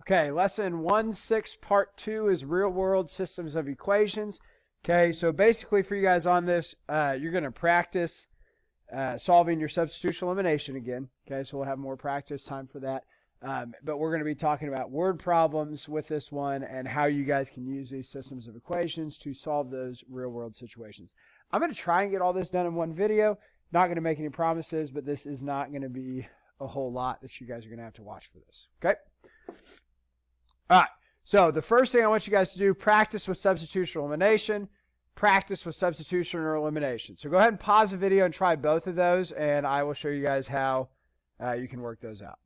Okay, lesson 1-6 part 2 is real world systems of equations. Okay, so basically for you guys on this, you're going to practice solving your substitution elimination again. Okay, so we'll have more practice time for that. But we're going to be talking about word problems with this one and how you guys can use these systems of equations to solve those real world situations. I'm going to try and get all this done in one video. Not going to make any promises, but this is not going to be a whole lot that you guys are going to have to watch for this. Okay? All right, so the first thing I want you guys to do, practice with substitution or elimination. Practice with substitution or elimination. So go ahead and pause the video and try both of those, and I will show you guys how you can work those out.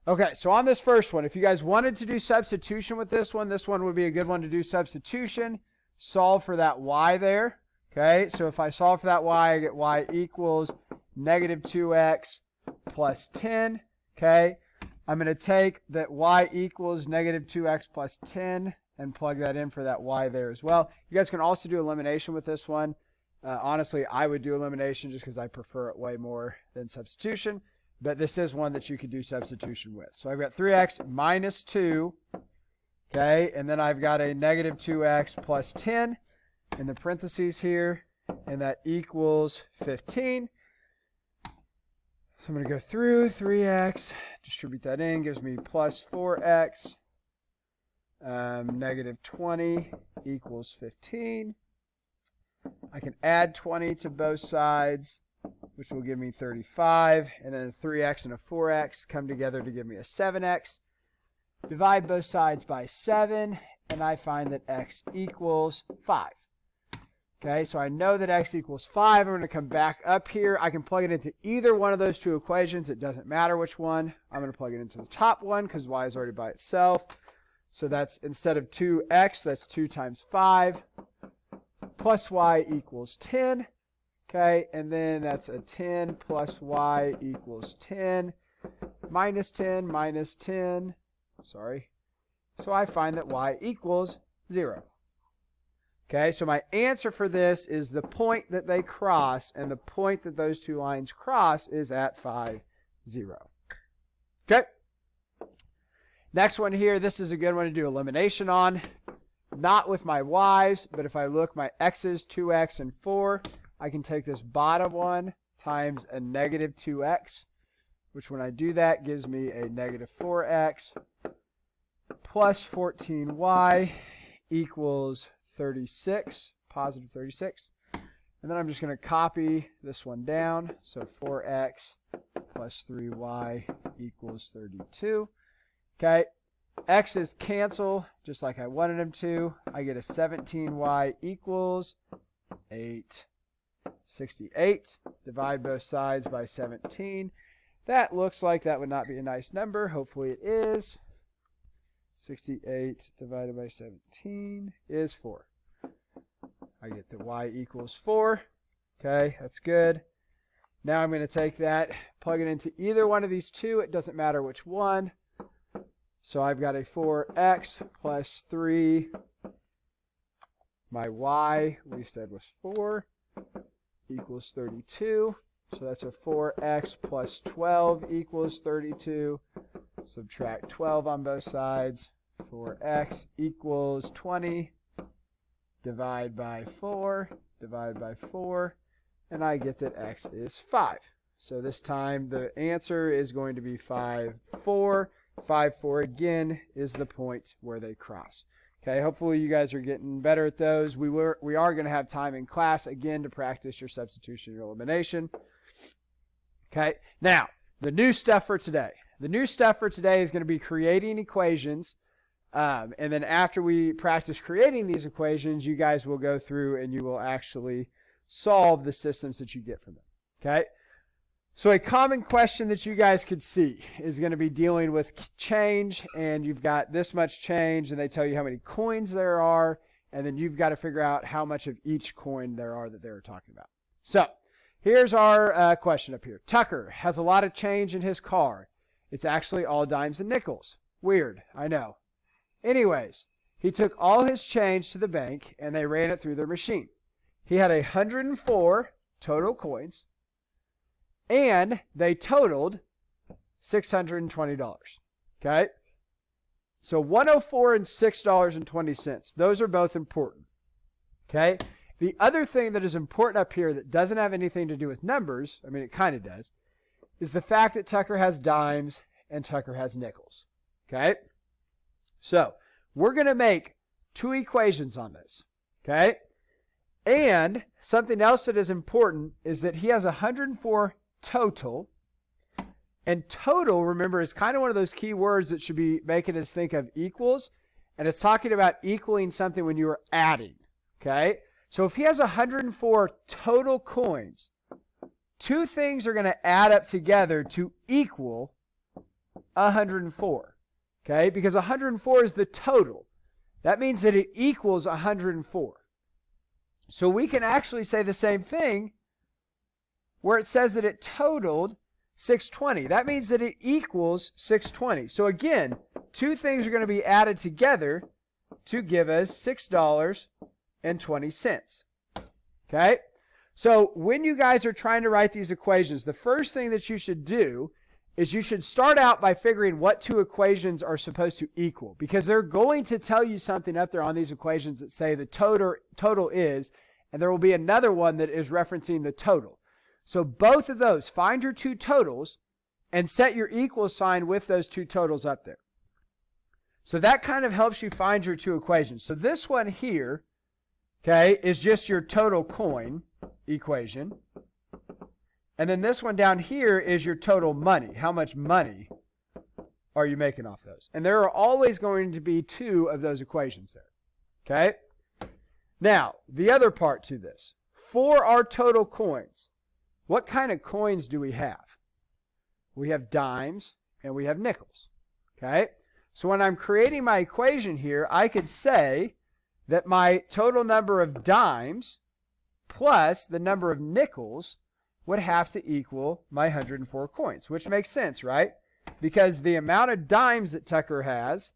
Okay, so on this first one, if you guys wanted to do substitution with this one would be a good one to do substitution. Solve for that y there. Okay, so if I solve for that y, I get y equals negative 2x plus 10. Okay. I'm going to take that y equals negative 2x plus 10 and plug that in for that y there as well. You guys can also do elimination with this one. Honestly, I would do elimination just because I prefer it way more than substitution. But this is one that you could do substitution with. So I've got 3x minus 2. Okay, and then I've got a negative 2x plus 10 in the parentheses here. And that equals 15. So I'm going to go through 3x, distribute that in, gives me plus 4x, negative 20 equals 15. I can add 20 to both sides, which will give me 35, and then a 3x and a 4x come together to give me a 7x. Divide both sides by 7, and I find that x equals 5. Okay, so I know that x equals 5. I'm going to come back up here. I can plug it into either one of those two equations. It doesn't matter which one. I'm going to plug it into the top one because y is already by itself. So that's, instead of 2x, that's 2 times 5 plus y equals 10. Okay, and then that's a 10 plus y equals 10 minus 10 minus 10. Sorry. So I find that y equals 0. Okay, so my answer for this is the point that they cross, and the point that those two lines cross is at 5, 0. Okay. Next one here, this is a good one to do elimination on. Not with my y's, but if I look my x's, 2x and 4, I can take this bottom one times a negative 2x, which when I do that gives me a negative 4x plus 14y equals 36, positive 36. And then I'm just going to copy this one down. So 4x plus 3y equals 32. Okay, x's cancel just like I wanted them to. I get a 17y equals 868. Divide both sides by 17. That looks like that would not be a nice number. Hopefully it is. 68 divided by 17 is 4. I get that y equals 4. Okay, that's good. Now I'm going to take that, plug it into either one of these two. It doesn't matter which one. So I've got a 4x plus 3. My y, we said was 4, equals 32. So that's a 4x plus 12 equals 32. Subtract 12 on both sides. 4x equals 20. Divide by 4. Divide by 4. And I get that x is 5. So this time the answer is going to be 5, 4. 5, 4 again is the point where they cross. Okay, hopefully you guys are getting better at those. We are going to have time in class again to practice your substitution or elimination. Okay, now the new stuff for today. The new stuff for today is going to be creating equations. And then after we practice creating these equations, you guys will go through and you will actually solve the systems that you get from them. Okay? So a common question that you guys could see is going to be dealing with change, and you've got this much change, and they tell you how many coins there are, and then you've got to figure out how much of each coin there are that they're talking about. So here's our question up here. Tucker has a lot of change in his car. It's actually all dimes and nickels. Weird, I know. Anyways, he took all his change to the bank, and they ran it through their machine. He had 104 total coins, and they totaled $620. Okay? So 104 and $6.20. Those are both important. Okay? The other thing that is important up here that doesn't have anything to do with numbers, I mean, it kind of does, is the fact that Tucker has dimes and Tucker has nickels. Okay? So we're going to make two equations on this. Okay? And something else that is important is that he has 104 total. And total, remember, is kind of one of those key words that should be making us think of equals. And it's talking about equaling something when you are adding. Okay? So if he has 104 total coins, two things are going to add up together to equal 104. Okay? Because 104 is the total. That means that it equals 104. So we can actually say the same thing where it says that it totaled 620. That means that it equals 620. So again, two things are going to be added together to give us $6.20. Okay? So when you guys are trying to write these equations, the first thing that you should do is you should start out by figuring what two equations are supposed to equal, because they're going to tell you something up there on these equations that say the total is, and there will be another one that is referencing the total. So both of those, find your two totals and set your equal sign with those two totals up there. So that kind of helps you find your two equations. So this one here, okay, is just your total coin equation. And then this one down here is your total money. How much money are you making off those? And there are always going to be two of those equations there. Okay? Now, the other part to this. For our total coins, what kind of coins do we have? We have dimes and we have nickels. Okay? So when I'm creating my equation here, I could say that my total number of dimes plus the number of nickels would have to equal my 104 coins, which makes sense, right? Because the amount of dimes that Tucker has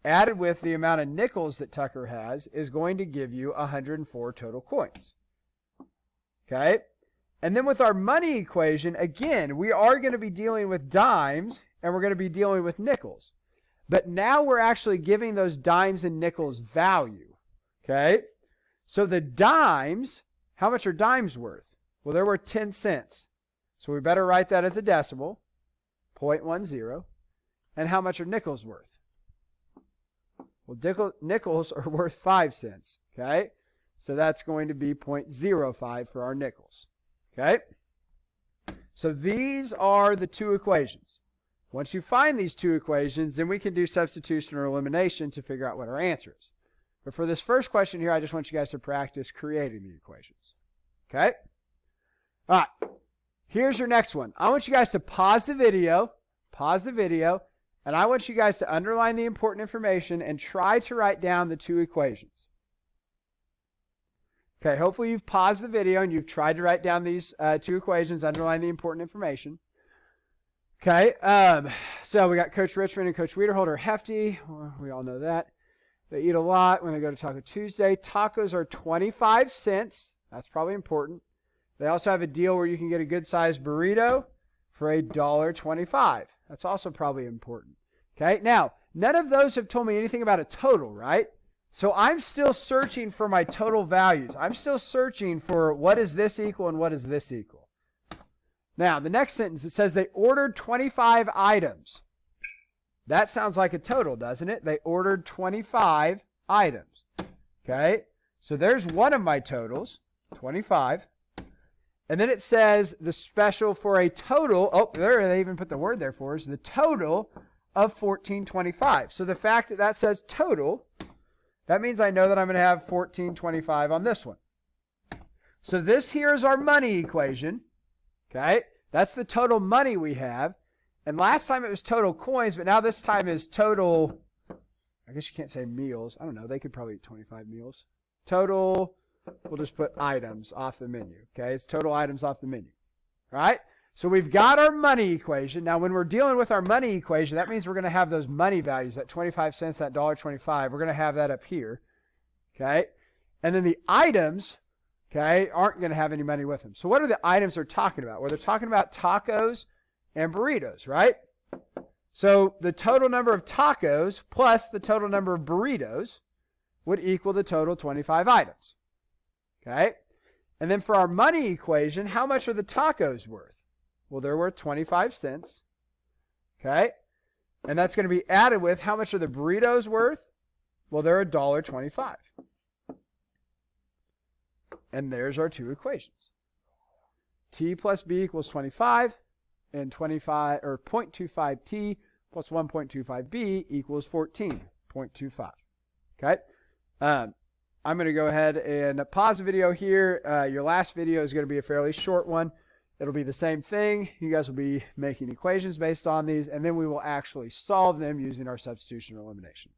added with the amount of nickels that Tucker has is going to give you 104 total coins. Okay? And then with our money equation, again, we are going to be dealing with dimes and we're going to be dealing with nickels. But now we're actually giving those dimes and nickels value. Okay? So the dimes, how much are dimes worth? Well, they're worth 10 cents. So we better write that as a decimal, 0.10. And how much are nickels worth? Well, nickels are worth 5 cents. Okay? So that's going to be 0.05 for our nickels. Okay? So these are the two equations. Once you find these two equations, then we can do substitution or elimination to figure out what our answer is. But for this first question here, I just want you guys to practice creating the equations. Okay? All right. Here's your next one. I want you guys to pause the video, and I want you guys to underline the important information and try to write down the two equations. Okay, hopefully you've paused the video and you've tried to write down these two equations, underline the important information. Okay, so we got Coach Richmond and Coach Wiederholder hefty. Well, we all know that. They eat a lot when they go to Taco Tuesday. Tacos are 25 cents. That's probably important. They also have a deal where you can get a good-sized burrito for $1.25. That's also probably important. Okay, now, none of those have told me anything about a total, right? So I'm still searching for my total values. I'm still searching for what is this equal and what is this equal. Now, the next sentence, it says they ordered 25 items. That sounds like a total, doesn't it? They ordered 25 items. Okay, so there's one of my totals, 25. And then it says the special for a total, oh, there they even put the word there for us, the total of $14.25. So the fact that that says total, that means I know that I'm going to have $14.25 on this one. So this here is our money equation. Okay, that's the total money we have. And last time it was total coins, but now this time is total, I guess you can't say meals. I don't know, they could probably eat 25 meals. Total, we'll just put items off the menu. Okay, it's total items off the menu. All right, so we've got our money equation. Now when we're dealing with our money equation, that means we're going to have those money values, that 25 cents, that $1.25. We're going to have that up here. Okay, and then the items, okay, aren't going to have any money with them. So what are the items they're talking about? Well, they're talking about tacos and burritos, right? So the total number of tacos plus the total number of burritos would equal the total 25 items. Okay? And then for our money equation, how much are the tacos worth? Well, they're worth 25 cents. Okay? And that's going to be added with how much are the burritos worth? Well, they're $1.25. And there's our two equations. T plus B equals 25, and 25 or 0.25T plus 1.25B equals 14.25. Okay? I'm going to go ahead and pause the video here. Your last video is going to be a fairly short one. It'll be the same thing. You guys will be making equations based on these, and then we will actually solve them using our substitution or elimination.